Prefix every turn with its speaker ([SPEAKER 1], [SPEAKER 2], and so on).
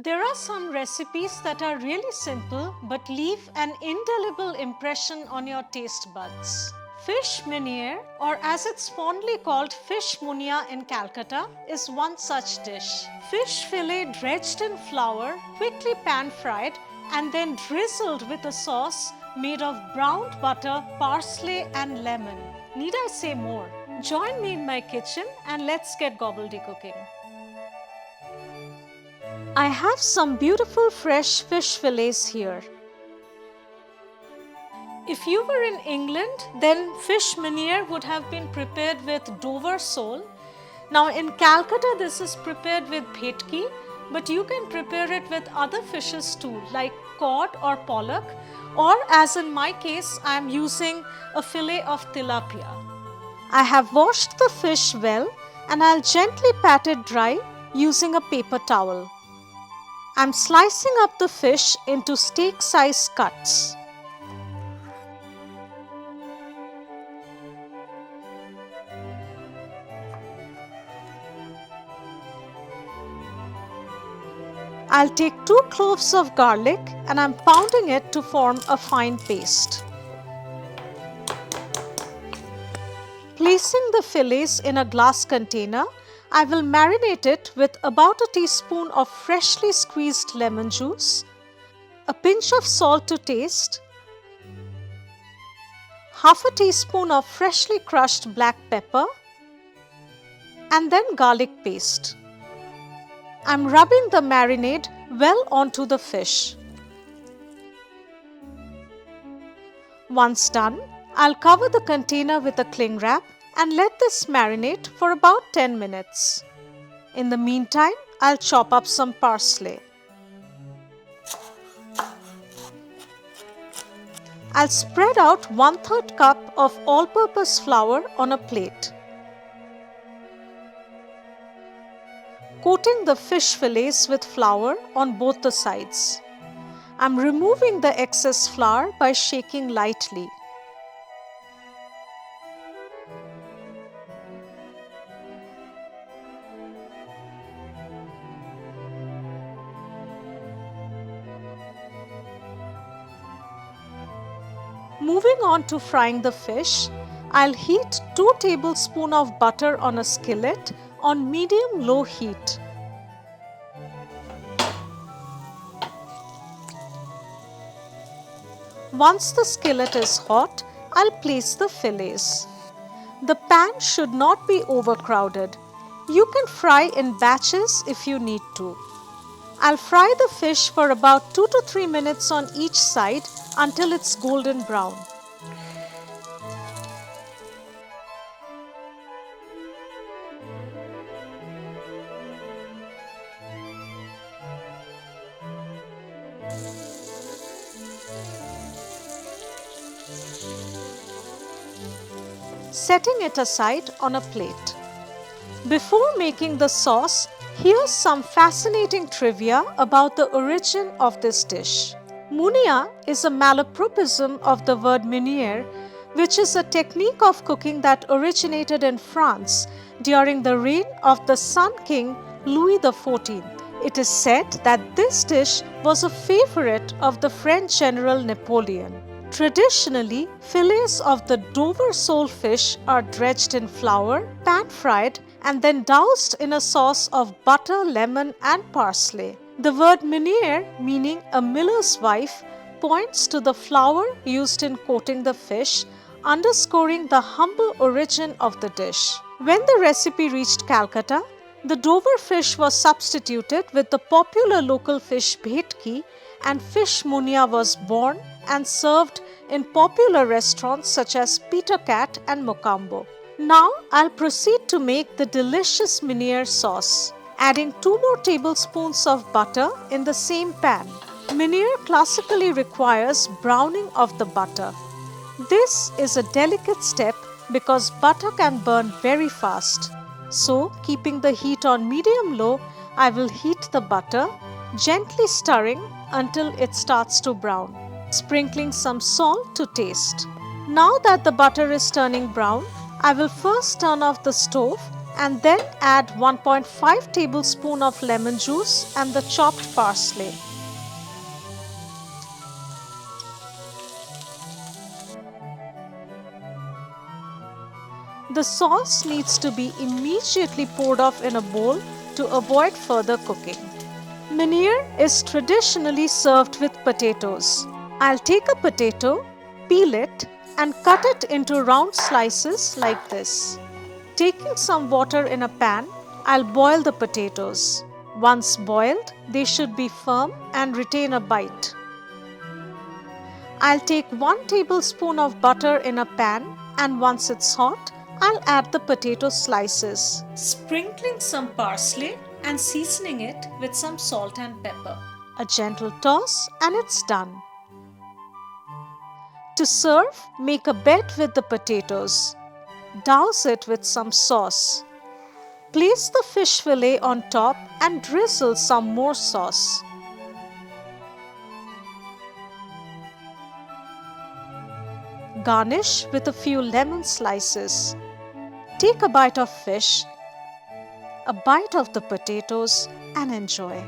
[SPEAKER 1] There are some recipes that are really simple but leave an indelible impression on your taste buds. Fish Meuniere, or as it's fondly called fish Munia in Calcutta, is one such dish. Fish fillet dredged in flour, quickly pan-fried and then drizzled with a sauce made of browned butter, parsley and lemon. Need I say more? Join me in my kitchen and let's get gobbledygooking. I have some beautiful fresh fish fillets here. If you were in England, then fish Meuniere would have been prepared with Dover sole. Now in Calcutta, this is prepared with Bhetki, but you can prepare it with other fishes too, like cod or pollock, or as in my case, I am using a fillet of tilapia. I have washed the fish well and I'll gently pat it dry using a paper towel. I'm slicing up the fish into steak-sized cuts. I'll take 2 cloves of garlic and I'm pounding it to form a fine paste. Placing the fillets in a glass container, I will marinate it with about a teaspoon of freshly squeezed lemon juice, a pinch of salt to taste, half a teaspoon of freshly crushed black pepper, and then garlic paste. I'm rubbing the marinade well onto the fish. Once done, I'll cover the container with a cling wrap and let this marinate for about 10 minutes. In the meantime, I'll chop up some parsley. I'll spread out 1/3 cup of all-purpose flour on a plate. Coating the fish fillets with flour on both the sides. I'm removing the excess flour by shaking lightly. Moving on to frying the fish, I'll heat 2 tablespoons of butter on a skillet on medium-low heat. Once the skillet is hot, I'll place the fillets. The pan should not be overcrowded. You can fry in batches if you need to. I'll fry the fish for about 2 to 3 minutes on each side until it's golden brown. Setting it aside on a plate. Before making the sauce, here's some fascinating trivia about the origin of this dish. Munia is a malapropism of the word Meuniere, which is a technique of cooking that originated in France during the reign of the Sun King Louis XIV. It is said that this dish was a favorite of the French General Napoleon. Traditionally, fillets of the Dover sole fish are dredged in flour, pan-fried, and then doused in a sauce of butter, lemon, and parsley. The word Meuniere, meaning a miller's wife, points to the flour used in coating the fish, underscoring the humble origin of the dish. When the recipe reached Calcutta, the Dover fish was substituted with the popular local fish Bhetki, and fish Munia was born and served in popular restaurants such as Peter Cat and Mocambo. Now I'll proceed to make the delicious Meuniere sauce, adding 2 more tablespoons of butter in the same pan. Meuniere classically requires browning of the butter. This is a delicate step because butter can burn very fast. So, keeping the heat on medium-low, I will heat the butter, gently stirring until it starts to brown, sprinkling some salt to taste. Now that the butter is turning brown, I will first turn off the stove and then add 1.5 tablespoon of lemon juice and the chopped parsley. The sauce needs to be immediately poured off in a bowl to avoid further cooking. Meuniere is traditionally served with potatoes. I'll take a potato, peel it, and cut it into round slices like this. Taking some water in a pan, I'll boil the potatoes. Once boiled, they should be firm and retain a bite. I'll take 1 tablespoon of butter in a pan, and once it's hot, I'll add the potato slices, sprinkling some parsley and seasoning it with some salt and pepper. A gentle toss and it's done. To serve, make a bed with the potatoes. Douse it with some sauce. Place the fish fillet on top and drizzle some more sauce. Garnish with a few lemon slices. Take a bite of fish, a bite of the potatoes, and enjoy.